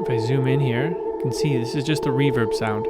If I zoom in here, you can see this is just the reverb sound.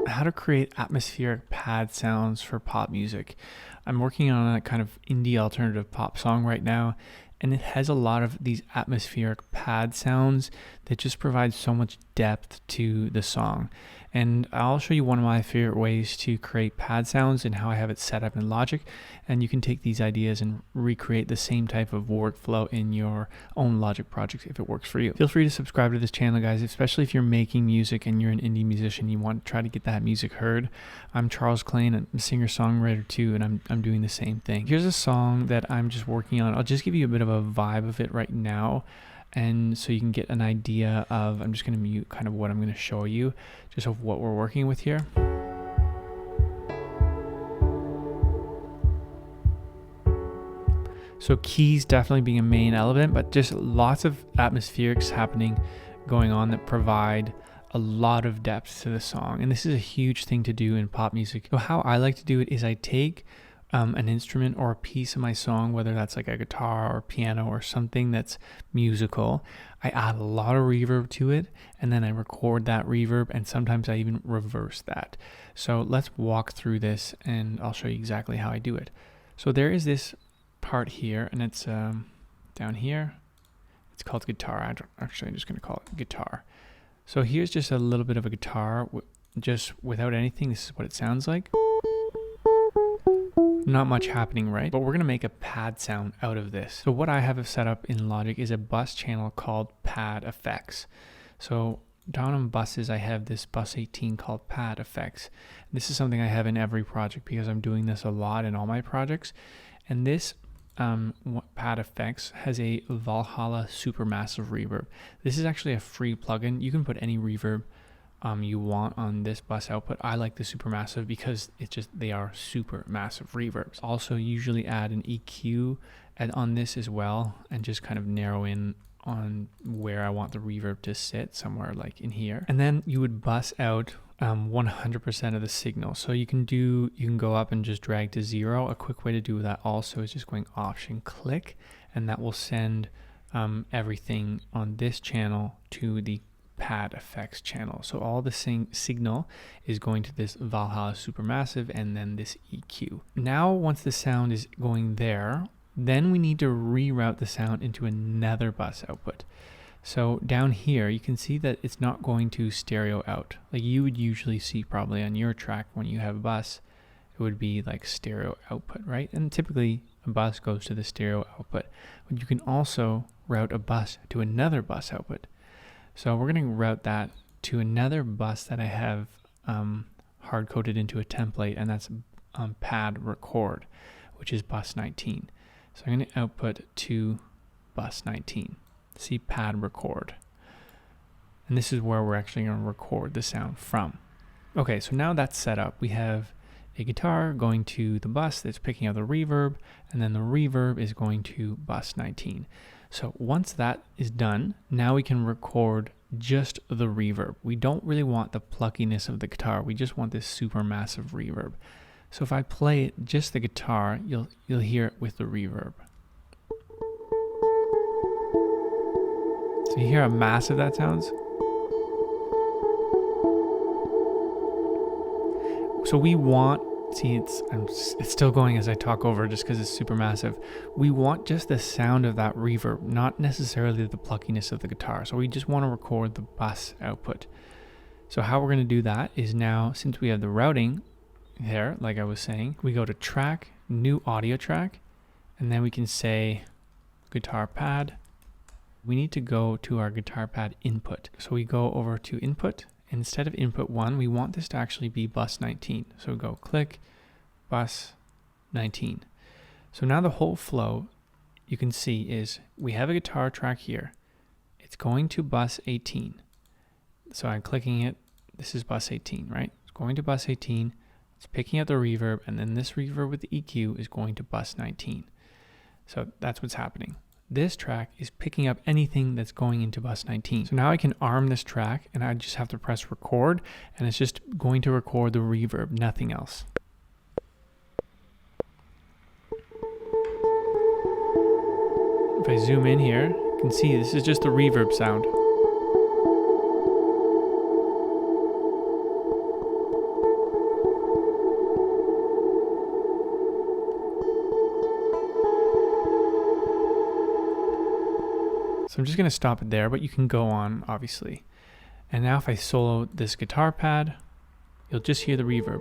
How to create atmospheric pad sounds for pop music. I'm working on a kind of indie alternative pop song right now, and it has a lot of these atmospheric pad sounds that just provide so much depth to the song. And I'll show you one of my favorite ways to create pad sounds and how I have it set up in Logic. And you can take these ideas and recreate the same type of workflow in your own Logic projects if it works for you. Feel free to subscribe to this channel, guys, especially if you're making music and you're an indie musician, you want to try to get that music heard. I'm Charles Klein, I'm a singer-songwriter too, and I'm doing the same thing. Here's a song that I'm just working on. I'll just give you a bit of a vibe of it right now. And so you can get an idea of, I'm just going to mute kind of what I'm going to show you, just of what we're working with here. So keys definitely being a main element, but just lots of atmospherics happening, going on that provide a lot of depth to the song. And this is a huge thing to do in pop music. So how I like to do it is I take an instrument or a piece of my song, whether that's like a guitar or piano or something that's musical. I add a lot of reverb to it, and then I record that reverb, and sometimes I even reverse that. So let's walk through this and I'll show you exactly how I do it. So there is this part here, and it's down here. It's called guitar. I'm just going to call it guitar. So here's just a little bit of a guitar, just without anything. This is what it sounds like. Not much happening, right? But we're going to make a pad sound out of this. So what I have set up in Logic is a bus channel called Pad Effects. So down on buses, I have this bus 18 called Pad Effects. This is something I have in every project because I'm doing this a lot in all my projects. And this Pad Effects has a Valhalla Supermassive Reverb. This is actually a free plugin. You can put any reverb you want on this bus output. I like the Supermassive because they are super massive reverbs. Also usually add an EQ on this as well, and just kind of narrow in on where I want the reverb to sit, somewhere like in here. And then you would bus out 100% of the signal. So you can go up and just drag to 0. A quick way to do that also is just going Option click, and that will send everything on this channel to the Pad Effects channel. So all the signal is going to this Valhalla Supermassive and then this EQ. Now once the sound is going there, then we need to reroute the sound into another bus output. So down here you can see that it's not going to stereo out like you would usually see probably on your track. When you have a bus, it would be like stereo output, right? And typically a bus goes to the stereo output, but you can also route a bus to another bus output. So we're going to route that to another bus that I have hard-coded into a template, and that's pad record, which is bus 19. So I'm going to output to bus 19. See pad record. And this is where we're actually going to record the sound from. Okay, so now that's set up. We have a guitar going to the bus that's picking up the reverb, and then the reverb is going to bus 19. So once that is done, now we can record just the reverb. We don't really want the pluckiness of the guitar. We just want this super massive reverb. So if I play it, just the guitar, you'll hear it with the reverb. So you hear how massive that sounds? So we want, see, it's still going as I talk over just because it's super massive. We want just the sound of that reverb, not necessarily the pluckiness of the guitar. So we just want to record the bus output. So how we're going to do that is now, since we have the routing there, like I was saying, we go to track, new audio track, and then we can say guitar pad. We need to go to our guitar pad input. So we go over to input. Instead of input 1, we want this to actually be bus 19. So go click bus 19. So now the whole flow you can see is we have a guitar track here. It's going to bus 18. So I'm clicking it. This is bus 18, right? It's going to bus 18. It's picking up the reverb, and then this reverb with the EQ is going to bus 19. So that's what's happening. This track is picking up anything that's going into bus 19. So now I can arm this track, and I just have to press record, and it's just going to record the reverb, nothing else. I zoom in here, you can see this is just the reverb sound. So I'm just going to stop it there, but you can go on, obviously. And now if I solo this guitar pad, you'll just hear the reverb.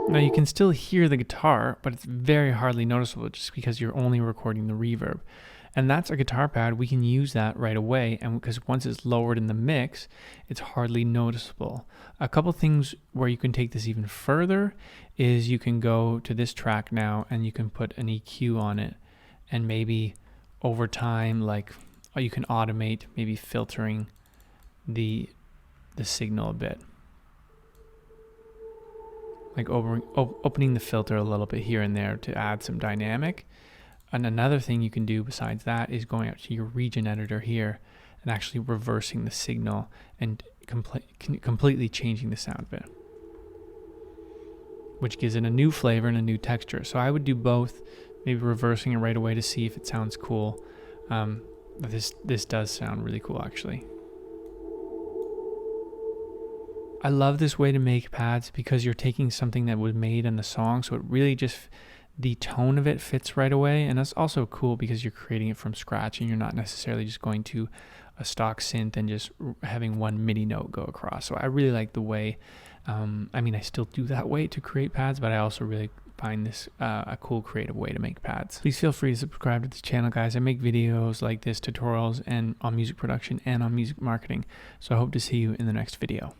Now you can still hear the guitar, but it's very hardly noticeable just because you're only recording the reverb. And that's a guitar pad. We can use that right away, and because once it's lowered in the mix, it's hardly noticeable. A couple things where you can take this even further is you can go to this track now and you can put an EQ on it, and maybe over time, like you can automate maybe filtering the signal a bit. Like opening the filter a little bit here and there to add some dynamic. And another thing you can do besides that is going out to your region editor here and actually reversing the signal and completely changing the sound bit, which gives it a new flavor and a new texture. So I would do both, maybe reversing it right away to see if it sounds cool. This does sound really cool, actually. I love this way to make pads because you're taking something that was made in the song, so it really just, the tone of it fits right away. And that's also cool because you're creating it from scratch and you're not necessarily just going to a stock synth and just having one MIDI note go across. So I really like the way, I still do that way to create pads, but I also really find this a cool creative way to make pads. Please feel free to subscribe to this channel, guys. I make videos like this, tutorials, and on music production and on music marketing. So I hope to see you in the next video.